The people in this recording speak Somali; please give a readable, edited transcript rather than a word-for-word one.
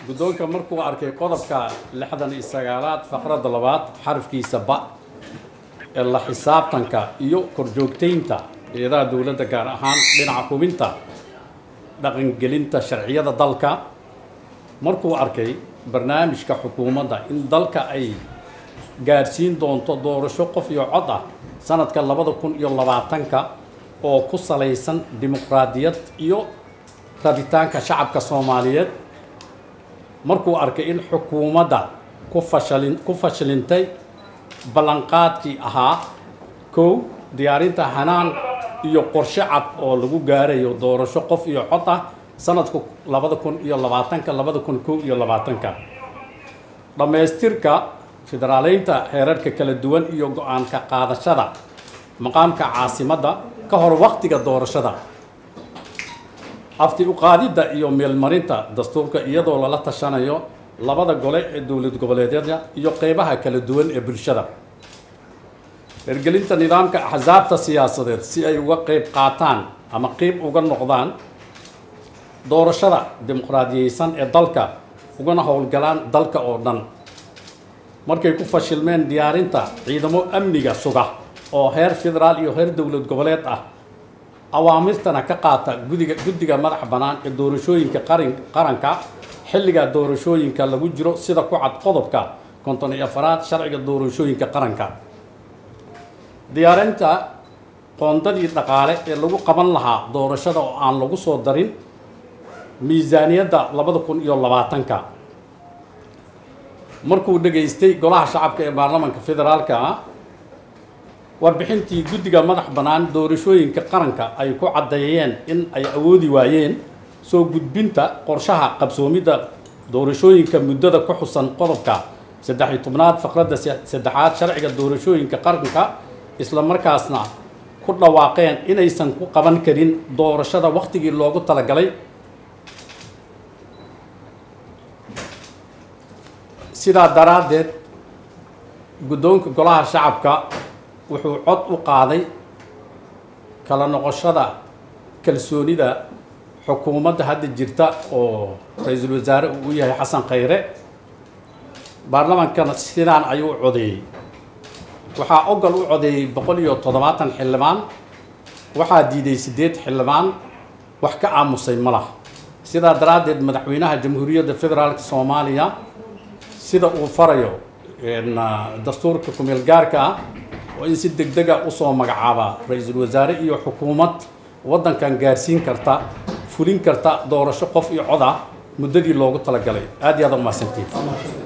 guddoonka markuu arkay qodobka 69aad faqradda 2 xarafkiisa ba ee la xisaabtanka iyo korjoogteynta hay'adaha dawladda gaar ahaan dhinaca hubinta dhaqangelinta sharciyada dalka markuu arkay barnaamijka xukuumadda in dalka ay gaarsiin doonto doorasho qof iyo cod ah sanadka 2020 oo ku salaysan dimuqraadiyad iyo rabitaanka shacabka Soomaaliyeed markuu arkay in xukuumadda ku fashilintay ballanqaadkii ahaa diyaarinta hanaan iyo qorshe cad oo lagu gaarayo doorasho qof iyo cod ah sanadka 2020 dhamaystirka federaaleynta heerarka kala duwan iyo go'aanka qaadashada maqaamka caasimadda ka hor waqtiga doorashada afti u qaadida iyo meelmarinta dastuurka iyadoo lala tashanayo labada gole ee dawlad goboleedyada iyo qeybaha kala duwan ee bulshada hirgelinta nidaamka axsaabta siyaasadeed si ay uga qeyb qaataan ama qeyb uga noqdaan doorashada dimuqraadiyeysan ee dalka ugana howlgalaan dalka oo dhan markay ku fashilmeen diyaarinta ciidamo amniga suga oo heer federaal iyo heer dawlad goboleed ah awaamirtana ka qaata guddiga madax bannaan ee doorashooyinka qaranka xilliga doorashooyinka lagu jiro sida ku cad qodobka 54aad sharciga doorashooyinka qaranka diyaarinta qoondadii dhaqaale ee lagu qaban lahaa doorashada oo aan lagu soo darin miisaaniyadda 2020 markuu dhageystay golaha shacabka ee baarlamaanka federaalka warbixintii guddiga madax bannaan doorashooyinka qaranka ay ku caddeeyeen in ay awoodi waayeen soo gudbinta qorshaha qabsoomidda doorashooyinka muddada ku xusan qodobka 13aad faqradda 3aad sharciga doorashooyinka qaranka isla markaasna ku dhawaaqeen inaysan ku qaban karin doorashada waqtigii loogu talagalay sidaa daraaddeed guddoonka golaha shacabka wuxuu cod u qaaday kala noqoshada kalsoonida xukuumadda hadda jirta oo ra'iisul wasaare uu yahay xasan khayre baarlamaankana sidaan ayuu codeeyay waxaa ogol u codeeyay 170 xildhibaan waxaa diiday 8 xildhibaan wax ka aamusay malaha sidaa daraaddeed madaxweynaha jamhuuriyadda federaalka Soomaaliya sida uu farayo dastuurka kumeel gaarka ah oo in si degdeg ah u soo magacaaba ra'iisul wasaare iyo xukuumad waddankan gaarsiin karta fulin karta doorasho qof iyo cod ah muddadii loogu talagalay aad iyo aad u mahadsantihiin